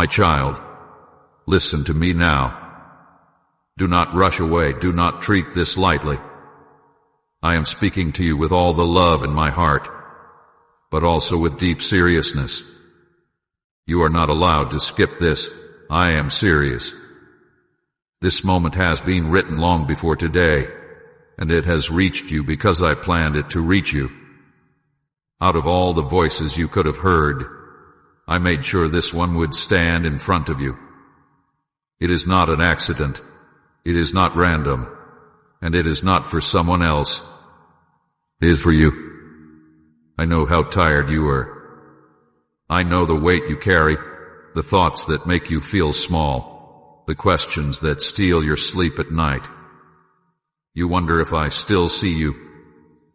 My child, listen to me now. Do not rush away. Do not treat this lightly. I am speaking to you with all the love in my heart, but also with deep seriousness. You are not allowed to skip this. I am serious. This moment has been written long before today, and it has reached you because I planned it to reach you. Out of all the voices you could have heard, I made sure this one would stand in front of you. It is not an accident. It is not random, and it is not for someone else. It is for you. I know how tired you are. I know the weight you carry, the thoughts that make you feel small, the questions that steal your sleep at night. You wonder if I still see you,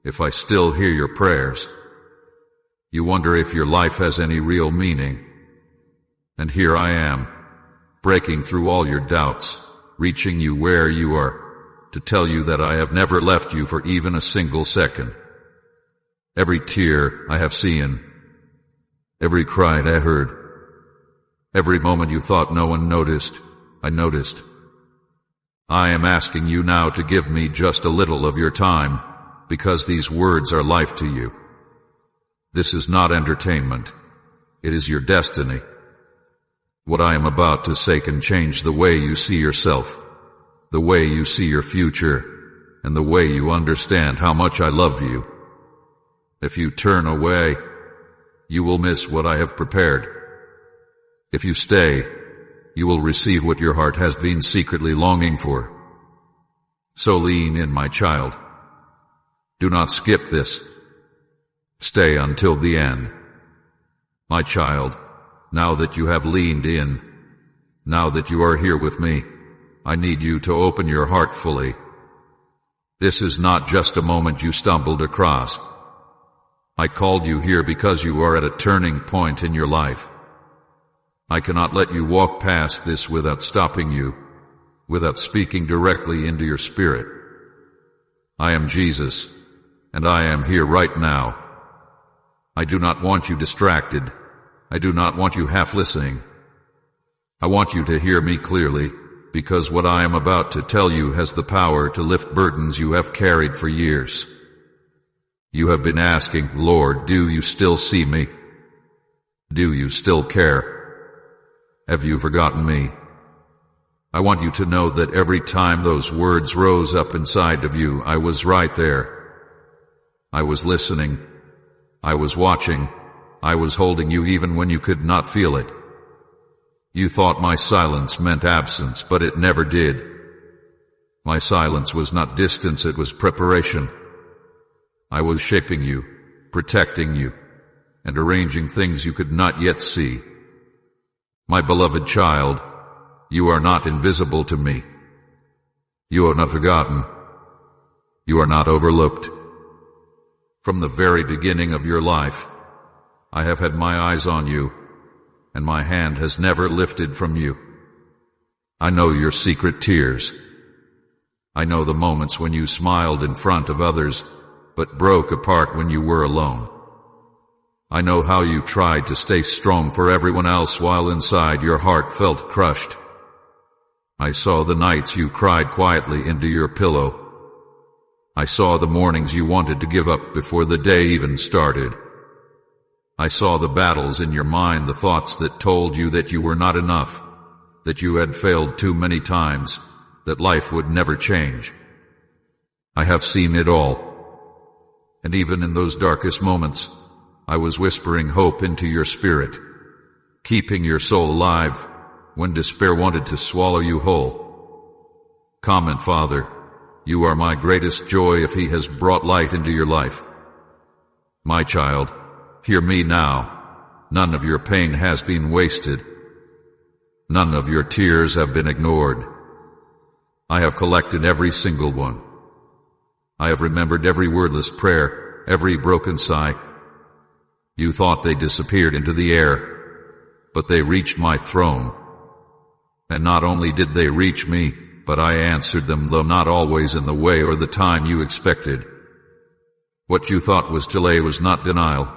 if I still hear your prayers. You wonder if your life has any real meaning. And here I am, breaking through all your doubts, reaching you where you are, to tell you that I have never left you for even a single second. Every tear I have seen, every cry I heard, every moment you thought no one noticed, I noticed. I am asking you now to give me just a little of your time, because these words are life to you. This is not entertainment. It is your destiny. What I am about to say can change the way you see yourself, the way you see your future, and the way you understand how much I love you. If you turn away, you will miss what I have prepared. If you stay, you will receive what your heart has been secretly longing for. So lean in, my child. Do not skip this. Stay until the end. My child, now that you have leaned in, now that you are here with me, I need you to open your heart fully. This is not just a moment you stumbled across. I called you here because you are at a turning point in your life. I cannot let you walk past this without stopping you, without speaking directly into your spirit. I am Jesus, and I am here right now. I do not want you distracted. I do not want you half listening. I want you to hear me clearly, because what I am about to tell you has the power to lift burdens you have carried for years. You have been asking, Lord, do you still see me? Do you still care? Have you forgotten me? I want you to know that every time those words rose up inside of you, I was right there. I was listening. I was watching. I was holding you even when you could not feel it. You thought my silence meant absence, but it never did. My silence was not distance, it was preparation. I was shaping you, protecting you, and arranging things you could not yet see. My beloved child, you are not invisible to me. You are not forgotten. You are not overlooked. From the very beginning of your life, I have had my eyes on you, and my hand has never lifted from you. I know your secret tears. I know the moments when you smiled in front of others, but broke apart when you were alone. I know how you tried to stay strong for everyone else while inside your heart felt crushed. I saw the nights you cried quietly into your pillow. I saw the mornings you wanted to give up before the day even started. I saw the battles in your mind, the thoughts that told you that you were not enough, that you had failed too many times, that life would never change. I have seen it all. And even in those darkest moments, I was whispering hope into your spirit, keeping your soul alive when despair wanted to swallow you whole. Comment, Father, you are my greatest joy if He has brought light into your life. My child, hear me now. None of your pain has been wasted. None of your tears have been ignored. I have collected every single one. I have remembered every wordless prayer, every broken sigh. You thought they disappeared into the air, but they reached my throne. And not only did they reach me, but I answered them, though not always in the way or the time you expected. What you thought was delay was not denial.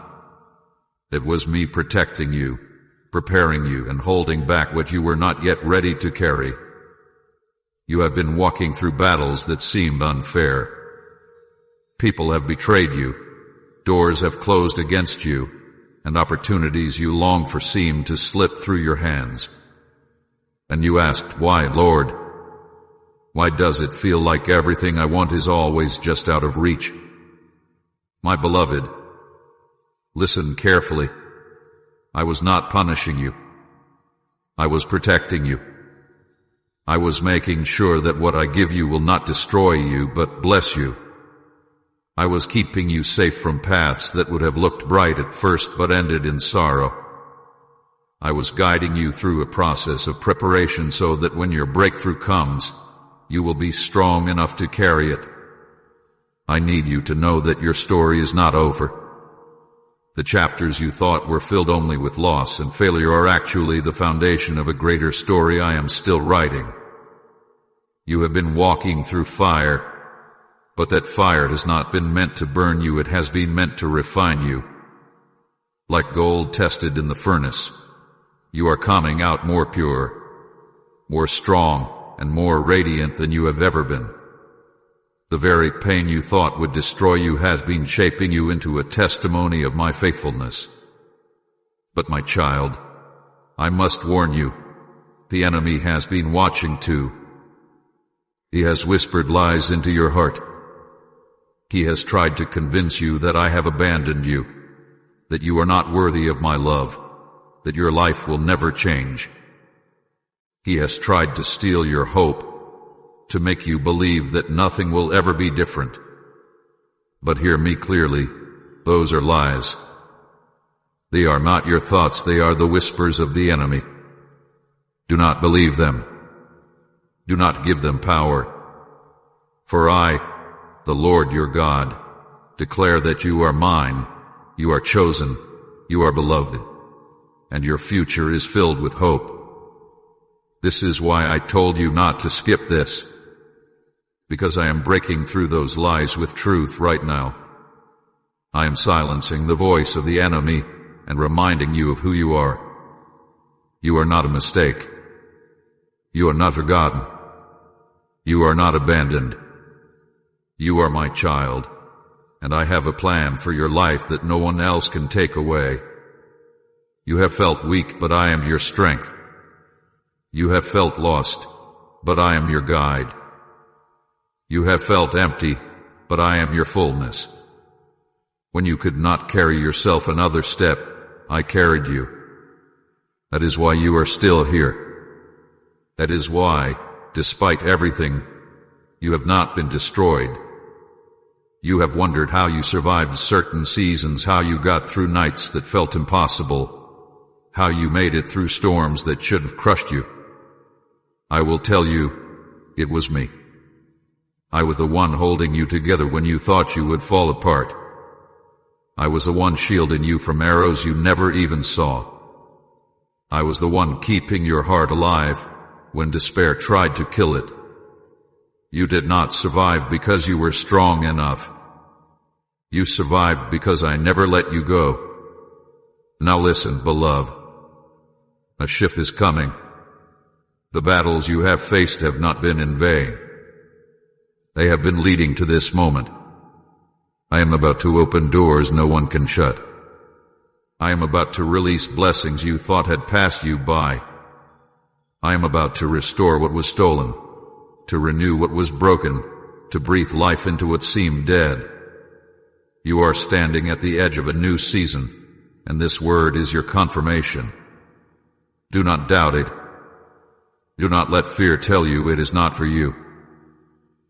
It was me protecting you, preparing you and holding back what you were not yet ready to carry. You have been walking through battles that seemed unfair. People have betrayed you, doors have closed against you, and opportunities you longed for seemed to slip through your hands. And you asked, "Why, Lord? Why does it feel like everything I want is always just out of reach?" My beloved, listen carefully. I was not punishing you. I was protecting you. I was making sure that what I give you will not destroy you, but bless you. I was keeping you safe from paths that would have looked bright at first but ended in sorrow. I was guiding you through a process of preparation so that when your breakthrough comes, you will be strong enough to carry it. I need you to know that your story is not over. The chapters you thought were filled only with loss and failure are actually the foundation of a greater story I am still writing. You have been walking through fire, but that fire has not been meant to burn you, it has been meant to refine you. Like gold tested in the furnace, you are coming out more pure, more strong, and more radiant than you have ever been. The very pain you thought would destroy you has been shaping you into a testimony of my faithfulness. But my child, I must warn you, the enemy has been watching too. He has whispered lies into your heart. He has tried to convince you that I have abandoned you, that you are not worthy of my love, that your life will never change. He has tried to steal your hope, to make you believe that nothing will ever be different. But hear me clearly, those are lies. They are not your thoughts, they are the whispers of the enemy. Do not believe them. Do not give them power. For I, the Lord your God, declare that you are mine, you are chosen, you are beloved, and your future is filled with hope. This is why I told you not to skip this, because I am breaking through those lies with truth right now. I am silencing the voice of the enemy and reminding you of who you are. You are not a mistake. You are not forgotten. You are not abandoned. You are my child, and I have a plan for your life that no one else can take away. You have felt weak, but I am your strength. You have felt lost, but I am your guide. You have felt empty, but I am your fullness. When you could not carry yourself another step, I carried you. That is why you are still here. That is why, despite everything, you have not been destroyed. You have wondered how you survived certain seasons, how you got through nights that felt impossible, how you made it through storms that should have crushed you. I will tell you, it was me. I was the one holding you together when you thought you would fall apart. I was the one shielding you from arrows you never even saw. I was the one keeping your heart alive when despair tried to kill it. You did not survive because you were strong enough. You survived because I never let you go. Now listen, beloved. A shift is coming. The battles you have faced have not been in vain. They have been leading to this moment. I am about to open doors no one can shut. I am about to release blessings you thought had passed you by. I am about to restore what was stolen, to renew what was broken, to breathe life into what seemed dead. You are standing at the edge of a new season, and this word is your confirmation. Do not doubt it. Do not let fear tell you it is not for you.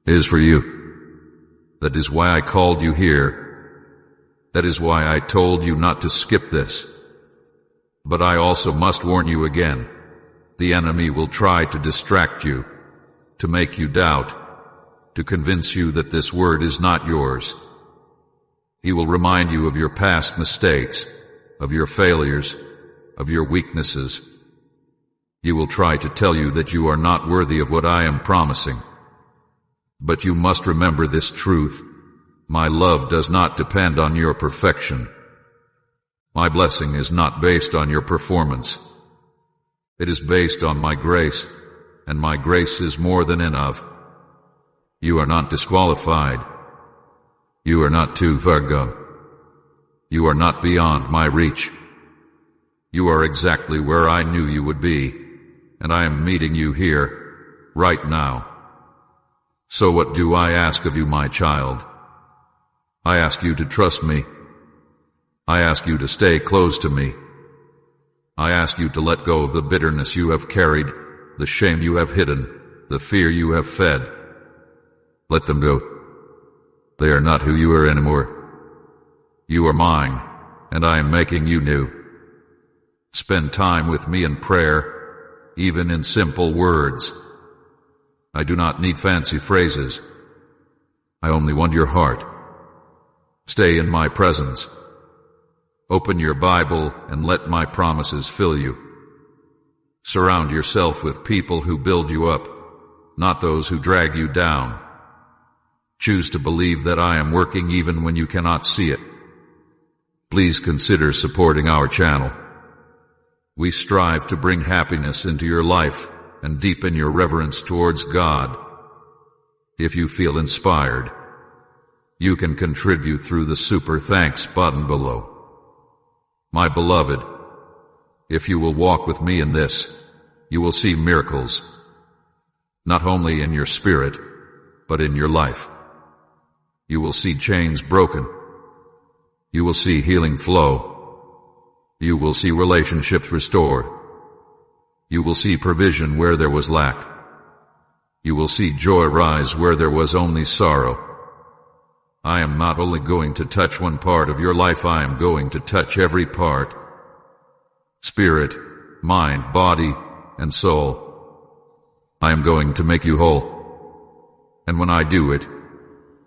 It is for you. That is why I called you here. That is why I told you not to skip this. But I also must warn you again. The enemy will try to distract you, to make you doubt, to convince you that this word is not yours. He will remind you of your past mistakes, of your failures, of your weaknesses. He will try to tell you that you are not worthy of what I am promising. But you must remember this truth. My love does not depend on your perfection. My blessing is not based on your performance. It is based on my grace, and my grace is more than enough. You are not disqualified. You are not too far gone. You are not beyond my reach. You are exactly where I knew you would be, and I am meeting you here, right now. So what do I ask of you, my child? I ask you to trust me. I ask you to stay close to me. I ask you to let go of the bitterness you have carried, the shame you have hidden, the fear you have fed. Let them go. They are not who you are anymore. You are mine, and I am making you new. Spend time with me in prayer, even in simple words. I do not need fancy phrases. I only want your heart. Stay in my presence. Open your Bible and let my promises fill you. Surround yourself with people who build you up, not those who drag you down. Choose to believe that I am working even when you cannot see it. Please consider supporting our channel. We strive to bring happiness into your life and deepen your reverence towards God. If you feel inspired, you can contribute through the Super Thanks button below. My beloved, if you will walk with me in this, you will see miracles, not only in your spirit, but in your life. You will see chains broken. You will see healing flow. You will see relationships restored. You will see provision where there was lack. You will see joy rise where there was only sorrow. I am not only going to touch one part of your life, I am going to touch every part. Spirit, mind, body, and soul. I am going to make you whole. And when I do it,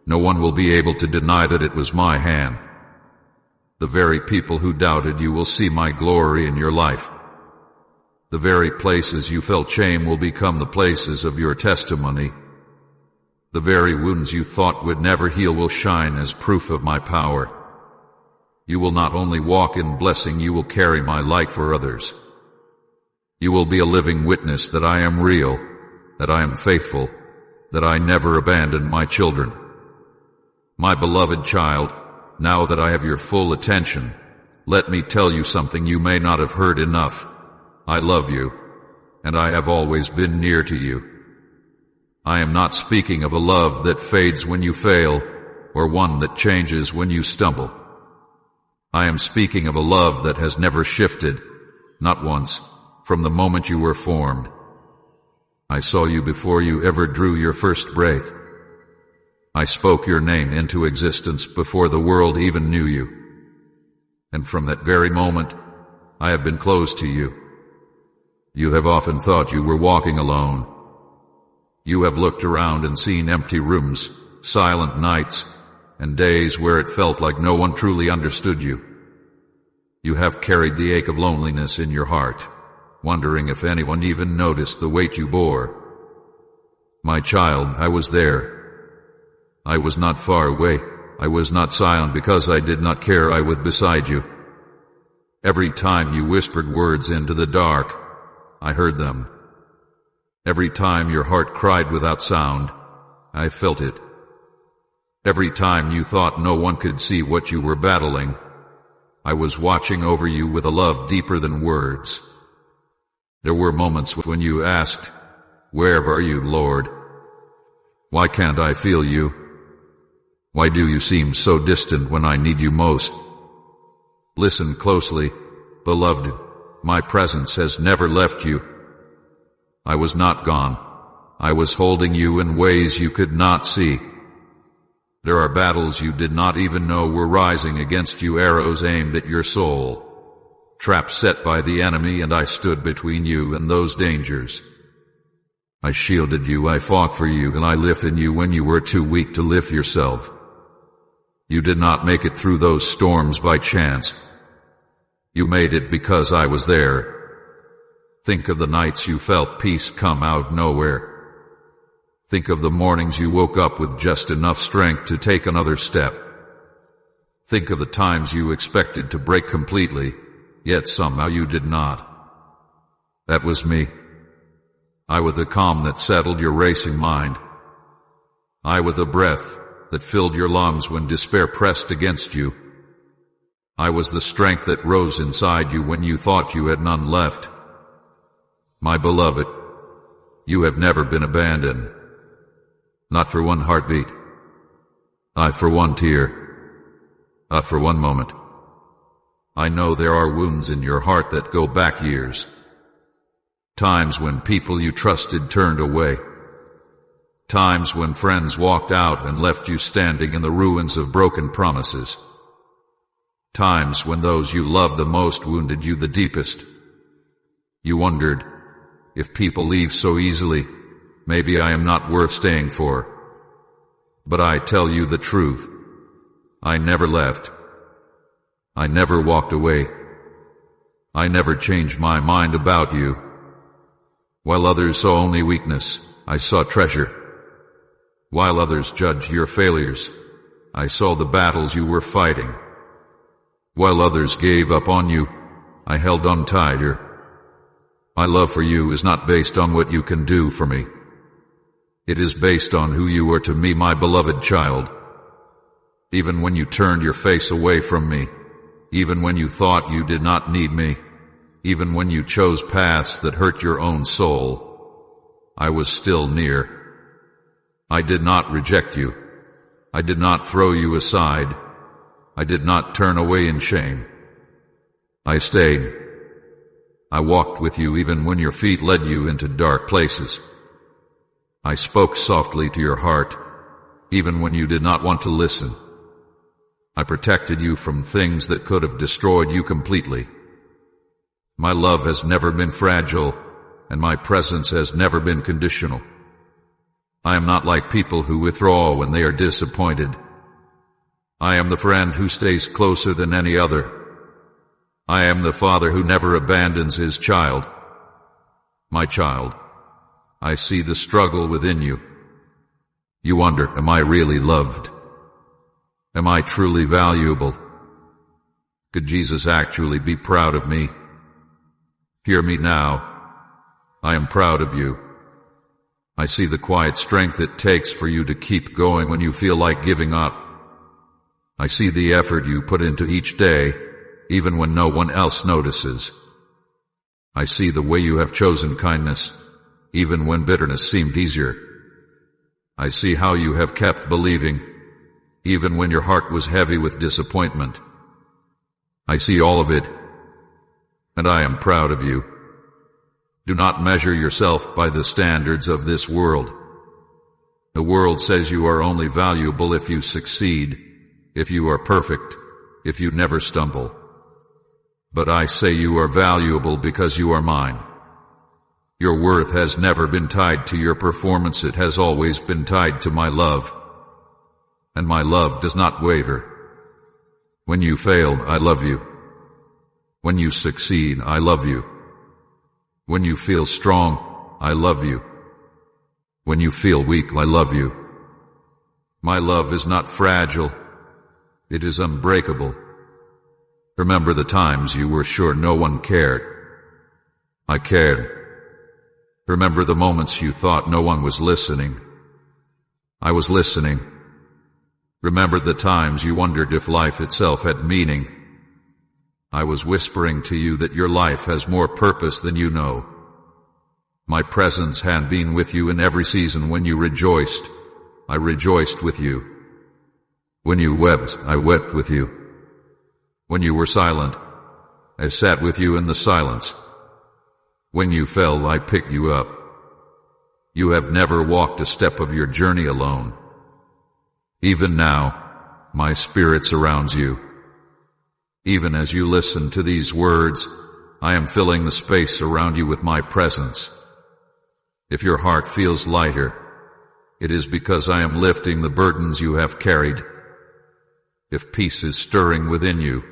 no one will be able to deny that it was my hand. The very people who doubted you will see my glory in your life. The very places you felt shame will become the places of your testimony. The very wounds you thought would never heal will shine as proof of my power. You will not only walk in blessing, you will carry my light for others. You will be a living witness that I am real, that I am faithful, that I never abandon my children. My beloved child, now that I have your full attention, let me tell you something you may not have heard enough. I love you, and I have always been near to you. I am not speaking of a love that fades when you fail, or one that changes when you stumble. I am speaking of a love that has never shifted, not once, from the moment you were formed. I saw you before you ever drew your first breath. I spoke your name into existence before the world even knew you. And from that very moment, I have been close to you. You have often thought you were walking alone. You have looked around and seen empty rooms, silent nights, and days where it felt like no one truly understood you. You have carried the ache of loneliness in your heart, wondering if anyone even noticed the weight you bore. My child, I was there. I was not far away. I was not silent because I did not care. I was beside you. Every time you whispered words into the dark, I heard them. Every time your heart cried without sound, I felt it. Every time you thought no one could see what you were battling, I was watching over you with a love deeper than words. There were moments when you asked, "Where are you, Lord? Why can't I feel you? Why do you seem so distant when I need you most?" Listen closely, beloved. My presence has never left you. I was not gone. I was holding you in ways you could not see. There are battles you did not even know were rising against you, arrows aimed at your soul, traps set by the enemy, and I stood between you and those dangers. I shielded you, I fought for you, and I lifted you when you were too weak to lift yourself. You did not make it through those storms by chance. You made it because I was there. Think of the nights you felt peace come out of nowhere. Think of the mornings you woke up with just enough strength to take another step. Think of the times you expected to break completely, yet somehow you did not. That was me. I with the calm that settled your racing mind. I with the breath that filled your lungs when despair pressed against you. I was the strength that rose inside you when you thought you had none left. My beloved, you have never been abandoned. Not for one heartbeat. Not for one tear. Not for one moment. I know there are wounds in your heart that go back years. Times when people you trusted turned away. Times when friends walked out and left you standing in the ruins of broken promises. Times when those you loved the most wounded you the deepest. You wondered, if people leave so easily, maybe I am not worth staying for. But I tell you the truth. I never left. I never walked away. I never changed my mind about you. While others saw only weakness, I saw treasure. While others judged your failures, I saw the battles you were fighting. While others gave up on you, I held on tighter. My love for you is not based on what you can do for me. It is based on who you are to me, my beloved child. Even when you turned your face away from me, even when you thought you did not need me, even when you chose paths that hurt your own soul, I was still near. I did not reject you. I did not throw you aside. I did not turn away in shame. I stayed. I walked with you even when your feet led you into dark places. I spoke softly to your heart, even when you did not want to listen. I protected you from things that could have destroyed you completely. My love has never been fragile, and my presence has never been conditional. I am not like people who withdraw when they are disappointed. I am the friend who stays closer than any other. I am the father who never abandons his child. My child, I see the struggle within you. You wonder, am I really loved? Am I truly valuable? Could Jesus actually be proud of me? Hear me now. I am proud of you. I see the quiet strength it takes for you to keep going when you feel like giving up. I see the effort you put into each day, even when no one else notices. I see the way you have chosen kindness, even when bitterness seemed easier. I see how you have kept believing, even when your heart was heavy with disappointment. I see all of it, and I am proud of you. Do not measure yourself by the standards of this world. The world says you are only valuable if you succeed, if you are perfect, if you never stumble. But I say you are valuable because you are mine. Your worth has never been tied to your performance. It has always been tied to my love. And my love does not waver. When you fail, I love you. When you succeed, I love you. When you feel strong, I love you. When you feel weak, I love you. My love is not fragile. It is unbreakable. Remember the times you were sure no one cared. I cared. Remember the moments you thought no one was listening. I was listening. Remember the times you wondered if life itself had meaning. I was whispering to you that your life has more purpose than you know. My presence had been with you in every season. When you rejoiced, I rejoiced with you. When you wept, I wept with you. When you were silent, I sat with you in the silence. When you fell, I picked you up. You have never walked a step of your journey alone. Even now, my spirit surrounds you. Even as you listen to these words, I am filling the space around you with my presence. If your heart feels lighter, it is because I am lifting the burdens you have carried. If peace is stirring within you,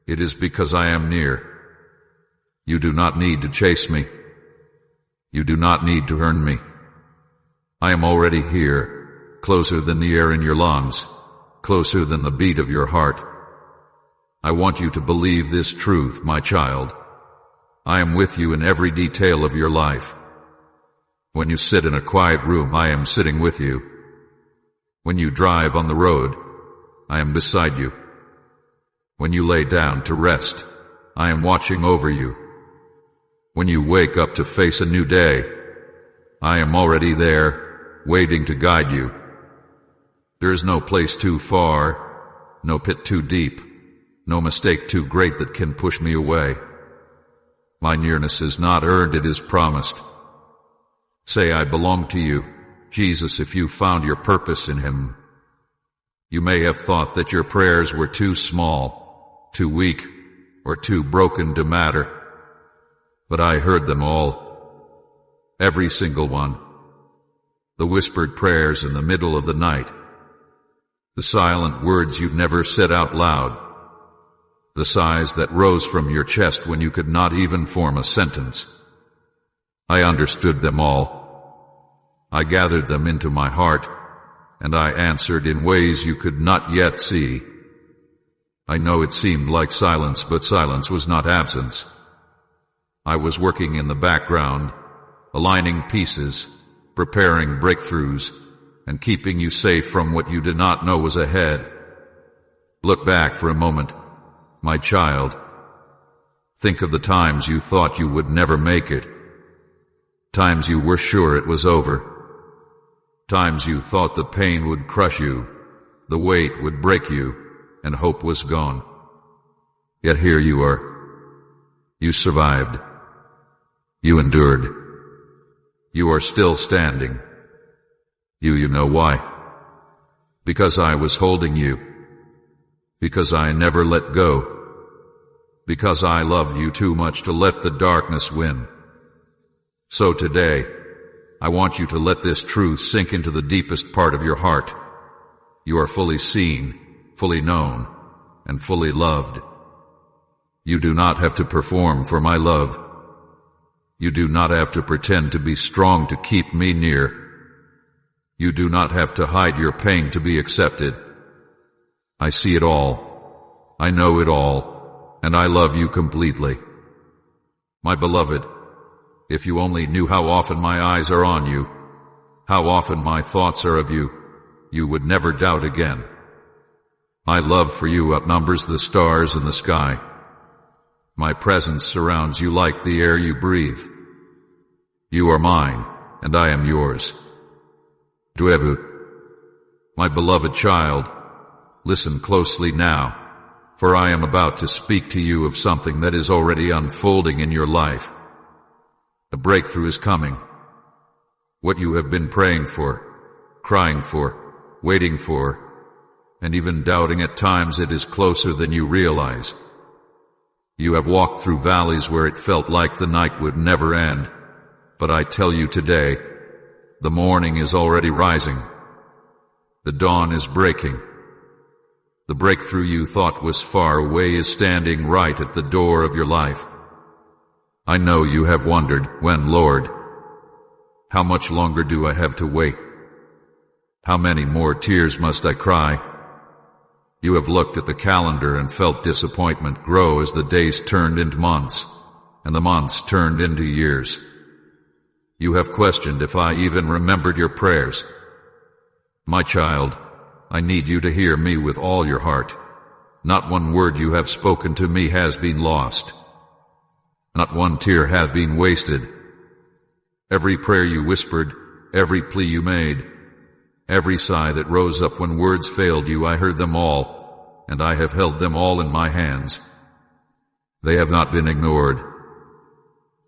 it is because I am near. You do not need to chase me. You do not need to earn me. I am already here, closer than the air in your lungs, closer than the beat of your heart. I want you to believe this truth, my child. I am with you in every detail of your life. When you sit in a quiet room, I am sitting with you. When you drive on the road, I am beside you. When you lay down to rest, I am watching over you. When you wake up to face a new day, I am already there, waiting to guide you. There is no place too far, no pit too deep, no mistake too great that can push me away. My nearness is not earned, it is promised. Say, I belong to you, Jesus, if you found your purpose in Him. You may have thought that your prayers were too small, too weak, or too broken to matter. But I heard them all, every single one. The whispered prayers in the middle of the night, the silent words you never said out loud, the sighs that rose from your chest when you could not even form a sentence. I understood them all. I gathered them into my heart, and I answered in ways you could not yet see. I know it seemed like silence, but silence was not absence. I was working in the background, aligning pieces, preparing breakthroughs, and keeping you safe from what you did not know was ahead. Look back for a moment, my child. Think of the times you thought you would never make it. Times you were sure it was over. Times you thought the pain would crush you, the weight would break you, and hope was gone. Yet here you are. You survived. You endured. You are still standing. You know why? Because I was holding you. Because I never let go. Because I loved you too much to let the darkness win. So today, I want you to let this truth sink into the deepest part of your heart. You are fully seen, fully known, and fully loved. You do not have to perform for my love. You do not have to pretend to be strong to keep me near. You do not have to hide your pain to be accepted. I see it all. I know it all, and I love you completely. My beloved, if you only knew how often my eyes are on you, how often my thoughts are of you, you would never doubt again. My love for you outnumbers the stars in the sky. My presence surrounds you like the air you breathe. You are mine, and I am yours. Dwevut. My beloved child, listen closely now, for I am about to speak to you of something that is already unfolding in your life. A breakthrough is coming. What you have been praying for, crying for, waiting for, and even doubting at times, it is closer than you realize. You have walked through valleys where it felt like the night would never end, but I tell you today, the morning is already rising. The dawn is breaking. The breakthrough you thought was far away is standing right at the door of your life. I know you have wondered, when, Lord? How much longer do I have to wait? How many more tears must I cry? You have looked at the calendar and felt disappointment grow as the days turned into months, and the months turned into years. You have questioned if I even remembered your prayers. My child, I need you to hear me with all your heart. Not one word you have spoken to me has been lost. Not one tear hath been wasted. Every prayer you whispered, every plea you made, every sigh that rose up when words failed you, I heard them all, and I have held them all in my hands. They have not been ignored.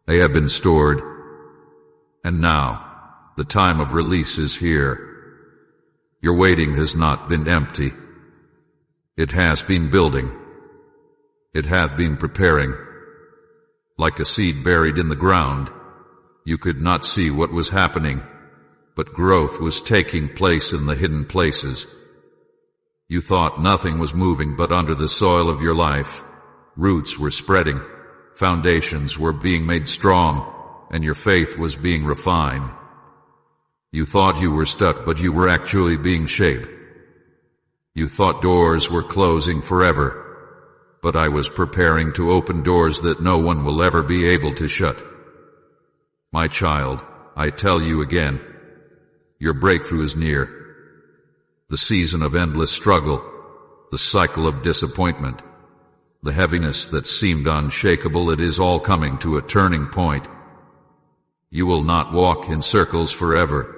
They have been stored. And now, the time of release is here. Your waiting has not been empty. It has been building. It hath been preparing. Like a seed buried in the ground, you could not see what was happening, but growth was taking place in the hidden places. You thought nothing was moving, but under the soil of your life, roots were spreading, foundations were being made strong, and your faith was being refined. You thought you were stuck, but you were actually being shaped. You thought doors were closing forever, but I was preparing to open doors that no one will ever be able to shut. My child, I tell you again, your breakthrough is near. The season of endless struggle, the cycle of disappointment, the heaviness that seemed unshakable, it is all coming to a turning point. You will not walk in circles forever.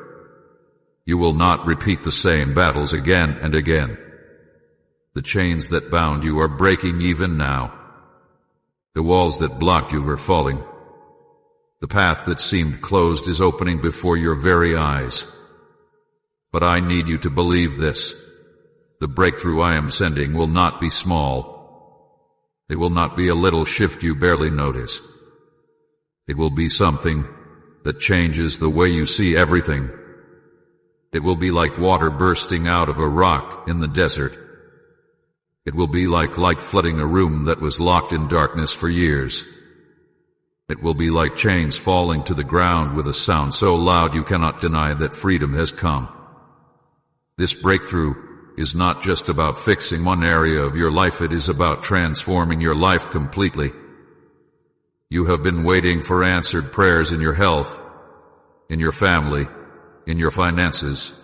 You will not repeat the same battles again and again. The chains that bound you are breaking even now. The walls that blocked you are falling. The path that seemed closed is opening before your very eyes. But I need you to believe this. The breakthrough I am sending will not be small. It will not be a little shift you barely notice. It will be something that changes the way you see everything. It will be like water bursting out of a rock in the desert. It will be like light flooding a room that was locked in darkness for years. It will be like chains falling to the ground with a sound so loud you cannot deny that freedom has come. This breakthrough is not just about fixing one area of your life, it is about transforming your life completely. You have been waiting for answered prayers in your health, in your family, in your finances,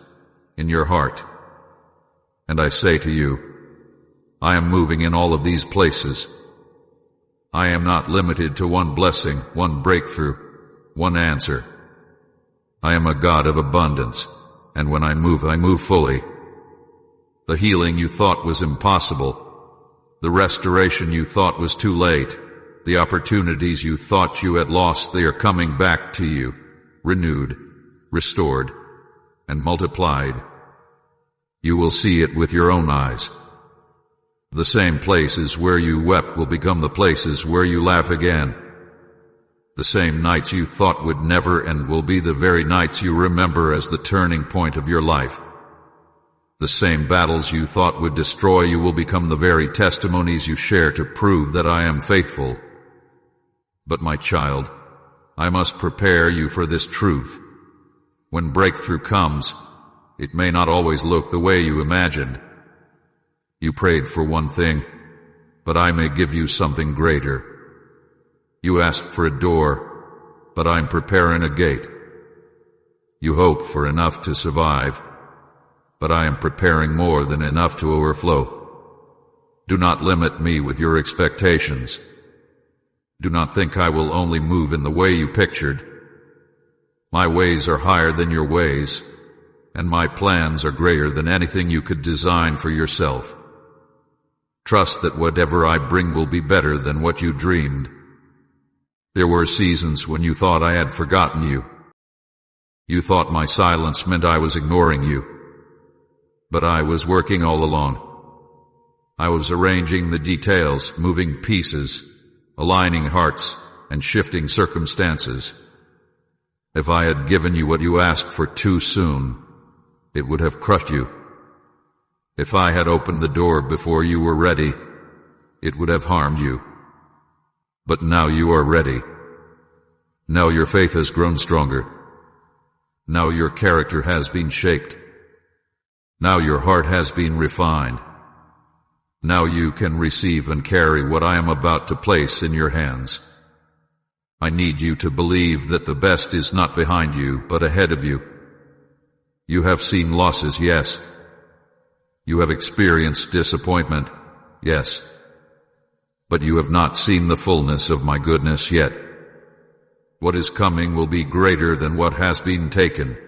in your heart. And I say to you, I am moving in all of these places. I am not limited to one blessing, one breakthrough, one answer. I am a God of abundance, and when I move fully. The healing you thought was impossible, the restoration you thought was too late, the opportunities you thought you had lost, they are coming back to you, renewed, restored, and multiplied. You will see it with your own eyes. The same places where you wept will become the places where you laugh again. The same nights you thought would never end will be the very nights you remember as the turning point of your life. The same battles you thought would destroy you will become the very testimonies you share to prove that I am faithful. But my child, I must prepare you for this truth. When breakthrough comes, it may not always look the way you imagined. You prayed for one thing, but I may give you something greater. You asked for a door, but I'm preparing a gate. You hoped for enough to survive, but I am preparing more than enough to overflow. Do not limit me with your expectations. Do not think I will only move in the way you pictured. My ways are higher than your ways, and my plans are greater than anything you could design for yourself. Trust that whatever I bring will be better than what you dreamed. There were seasons when you thought I had forgotten you. You thought my silence meant I was ignoring you. But I was working all along. I was arranging the details, moving pieces, aligning hearts, and shifting circumstances. If I had given you what you asked for too soon, it would have crushed you. If I had opened the door before you were ready, it would have harmed you. But now you are ready. Now your faith has grown stronger. Now your character has been shaped. Now your heart has been refined. Now you can receive and carry what I am about to place in your hands. I need you to believe that the best is not behind you, but ahead of you. You have seen losses, yes. You have experienced disappointment, yes. But you have not seen the fullness of my goodness yet. What is coming will be greater than what has been taken.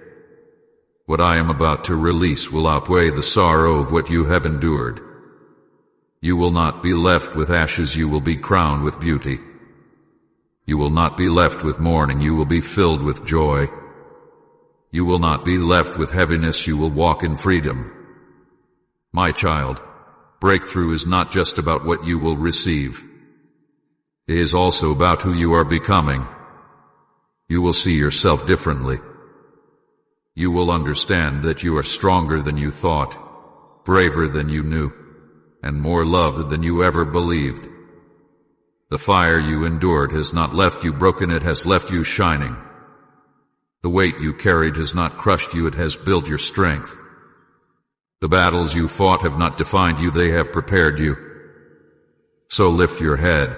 What I am about to release will outweigh the sorrow of what you have endured. You will not be left with ashes, you will be crowned with beauty. You will not be left with mourning, you will be filled with joy. You will not be left with heaviness, you will walk in freedom. My child, breakthrough is not just about what you will receive. It is also about who you are becoming. You will see yourself differently. You will understand that you are stronger than you thought, braver than you knew, and more loved than you ever believed. The fire you endured has not left you broken, it has left you shining. The weight you carried has not crushed you, it has built your strength. The battles you fought have not defined you, they have prepared you. So lift your head.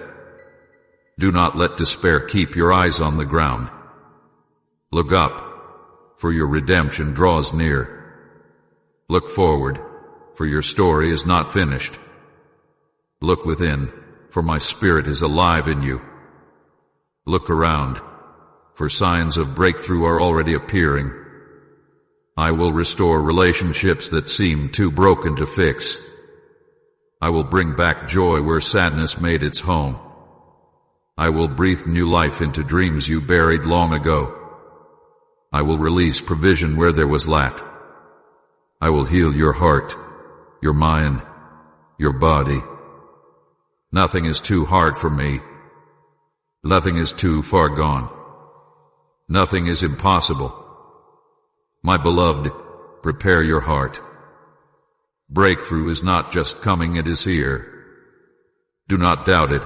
Do not let despair keep your eyes on the ground. Look up, for your redemption draws near. Look forward, for your story is not finished. Look within, for my spirit is alive in you. Look around, for signs of breakthrough are already appearing. I will restore relationships that seem too broken to fix. I will bring back joy where sadness made its home. I will breathe new life into dreams you buried long ago. I will release provision where there was lack. I will heal your heart, your mind, your body. Nothing is too hard for me. Nothing is too far gone. Nothing is impossible. My beloved, prepare your heart. Breakthrough is not just coming, it is here. Do not doubt it.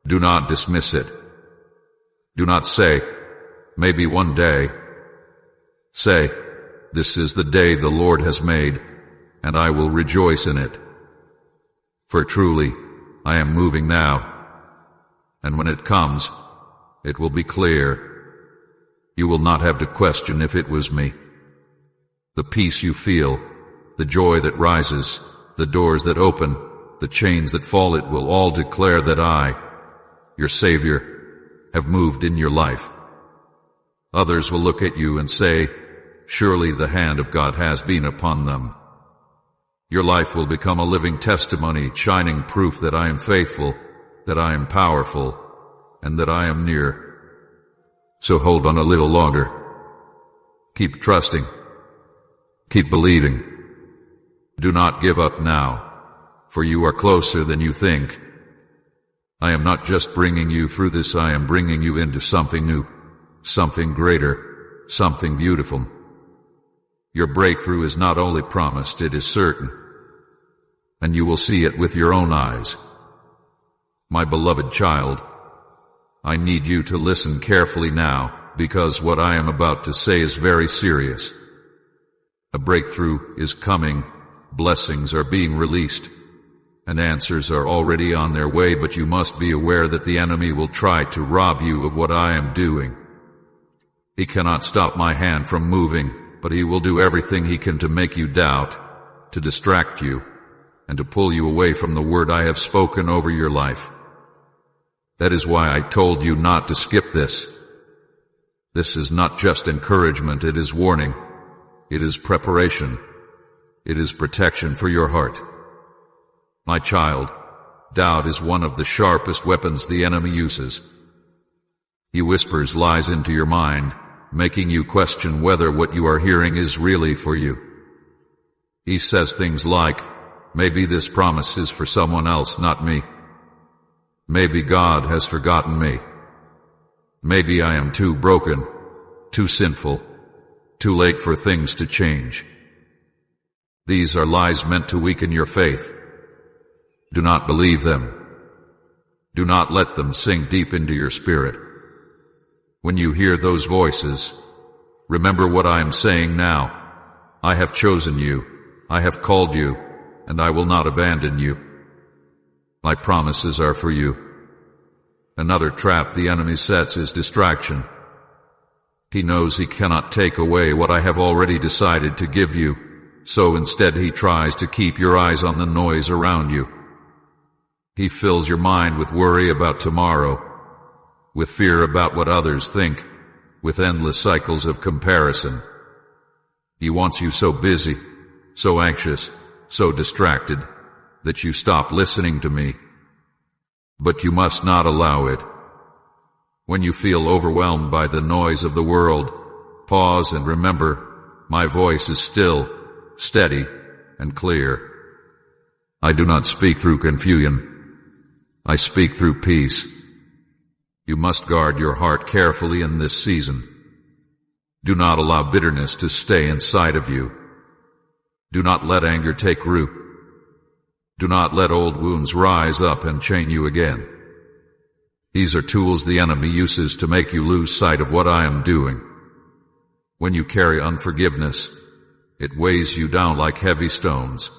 Do not dismiss it. Do not say, maybe one day. Say, this is the day the Lord has made, and I will rejoice in it. For truly, I am moving now, and when it comes, it will be clear. You will not have to question if it was me. The peace you feel, the joy that rises, the doors that open, the chains that fall, it will all declare that I, your Savior, have moved in your life. Others will look at you and say, surely the hand of God has been upon them. Your life will become a living testimony, shining proof that I am faithful, that I am powerful, and that I am near. So hold on a little longer. Keep trusting. Keep believing. Do not give up now, for you are closer than you think. I am not just bringing you through this, I am bringing you into something new, something greater, something beautiful. Your breakthrough is not only promised, it is certain, and you will see it with your own eyes. My beloved child, I need you to listen carefully now, because what I am about to say is very serious. A breakthrough is coming, blessings are being released, and answers are already on their way, but you must be aware that the enemy will try to rob you of what I am doing. He cannot stop my hand from moving, but he will do everything he can to make you doubt, to distract you, and to pull you away from the word I have spoken over your life. That is why I told you not to skip this. This is not just encouragement, it is warning. It is preparation. It is protection for your heart. My child, doubt is one of the sharpest weapons the enemy uses. He whispers lies into your mind, making you question whether what you are hearing is really for you. He says things like, maybe this promise is for someone else, not me. Maybe God has forgotten me. Maybe I am too broken, too sinful, too late for things to change. These are lies meant to weaken your faith. Do not believe them. Do not let them sink deep into your spirit. When you hear those voices, remember what I am saying now. I have chosen you, I have called you, and I will not abandon you. My promises are for you. Another trap the enemy sets is distraction. He knows he cannot take away what I have already decided to give you, so instead he tries to keep your eyes on the noise around you. He fills your mind with worry about tomorrow, with fear about what others think, with endless cycles of comparison. He wants you so busy, so anxious, so distracted, that you stop listening to me. But you must not allow it. When you feel overwhelmed by the noise of the world, pause and remember, my voice is still, steady, and clear. I do not speak through confusion. I speak through peace. You must guard your heart carefully in this season. Do not allow bitterness to stay inside of you. Do not let anger take root. Do not let old wounds rise up and chain you again. These are tools the enemy uses to make you lose sight of what I am doing. When you carry unforgiveness, it weighs you down like heavy stones.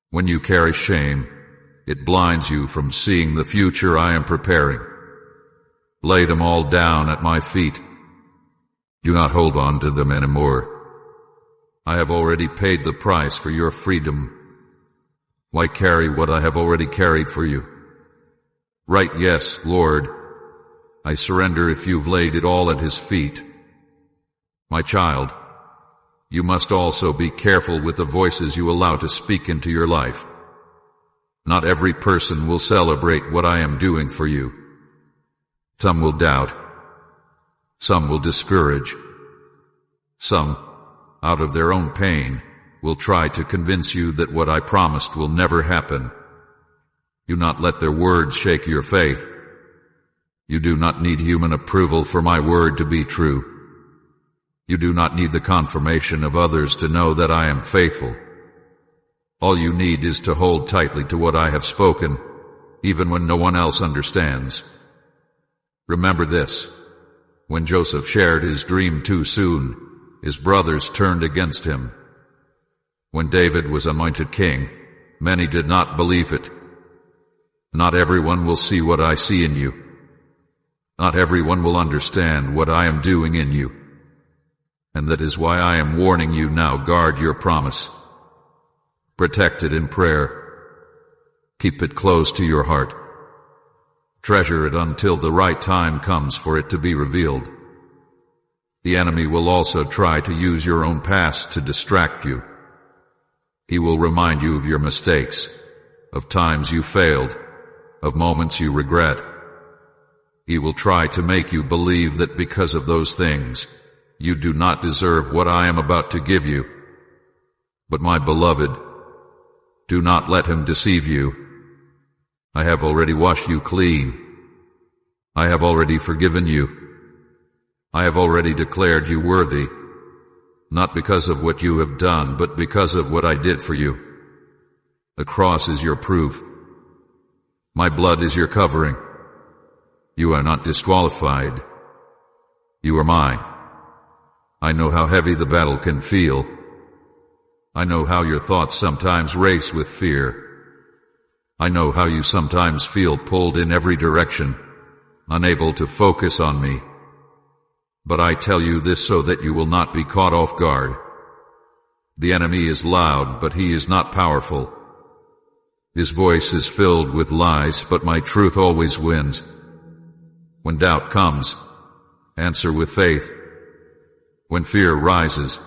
When you carry shame, It blinds you from seeing the future I am preparing. Lay them all down at my feet. Do not hold on to them anymore. I have already paid the price for your freedom. Why carry what I have already carried for you? Right, yes, Lord. I surrender if you've laid it all at his feet. My child, you must also be careful with the voices you allow to speak into your life. Not every person will celebrate what I am doing for you. Some will doubt. Some will discourage. Some, out of their own pain, will try to convince you that what I promised will never happen. Do not let their words shake your faith. You do not need human approval for my word to be true. You do not need the confirmation of others to know that I am faithful. All you need is to hold tightly to what I have spoken, even when no one else understands. Remember this: when Joseph shared his dream too soon, his brothers turned against him. When David was anointed king, many did not believe it. Not everyone will see what I see in you. Not everyone will understand what I am doing in you. And that is why I am warning you now. Guard your promise. Protect it in prayer. Keep it close to your heart. Treasure it until the right time comes for it to be revealed. The enemy will also try to use your own past to distract you. He will remind you of your mistakes, of times you failed, of moments you regret. He will try to make you believe that because of those things, you do not deserve what I am about to give you. But my beloved, do not let him deceive you. I have already washed you clean. I have already forgiven you. I have already declared you worthy, not because of what you have done, but because of what I did for you. The cross is your proof. My blood is your covering. You are not disqualified. You are mine. I know how heavy the battle can feel. I know how your thoughts sometimes race with fear. I know how you sometimes feel pulled in every direction, unable to focus on me. But I tell you this so that you will not be caught off guard. The enemy is loud, but he is not powerful. His voice is filled with lies, but my truth always wins. When doubt comes, answer with faith. When fear rises,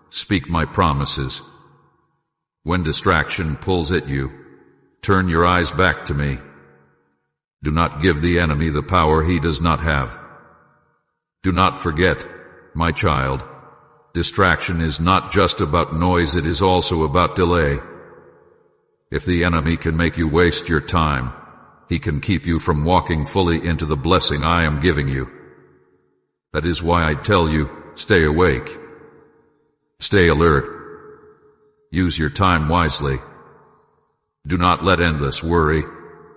speak my promises. When distraction pulls at you, turn your eyes back to me. Do not give the enemy the power he does not have. Do not forget, my child, distraction is not just about noise, it is also about delay. If the enemy can make you waste your time, he can keep you from walking fully into the blessing I am giving you. That is why I tell you, stay awake. Stay alert. Use your time wisely. Do not let endless worry,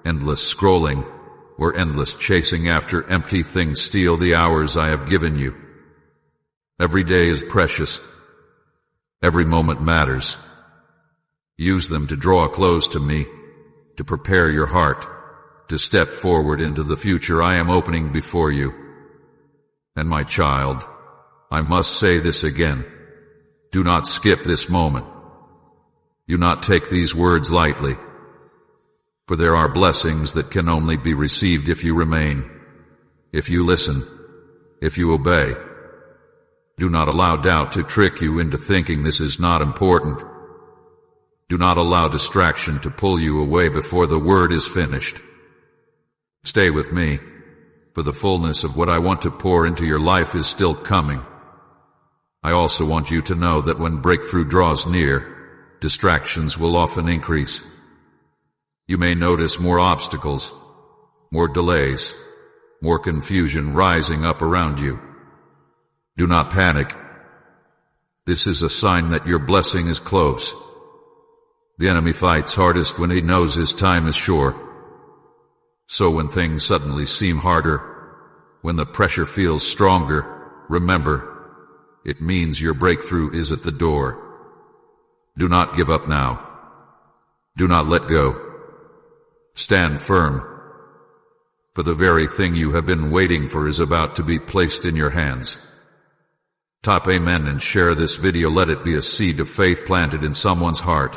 endless scrolling, or endless chasing after empty things steal the hours I have given you. Every day is precious. Every moment matters. Use them to draw close to me, to prepare your heart, to step forward into the future I am opening before you. And my child, I must say this again. Do not skip this moment. Do not take these words lightly. For there are blessings that can only be received if you remain, if you listen, if you obey. Do not allow doubt to trick you into thinking this is not important. Do not allow distraction to pull you away before the word is finished. Stay with me, for the fullness of what I want to pour into your life is still coming. I also want you to know that when breakthrough draws near, distractions will often increase. You may notice more obstacles, more delays, more confusion rising up around you. Do not panic. This is a sign that your blessing is close. The enemy fights hardest when he knows his time is short. So when things suddenly seem harder, when the pressure feels stronger, remember, it means your breakthrough is at the door. Do not give up now. Do not let go. Stand firm, for the very thing you have been waiting for is about to be placed in your hands. Type amen and share this video. Let it be a seed of faith planted in someone's heart.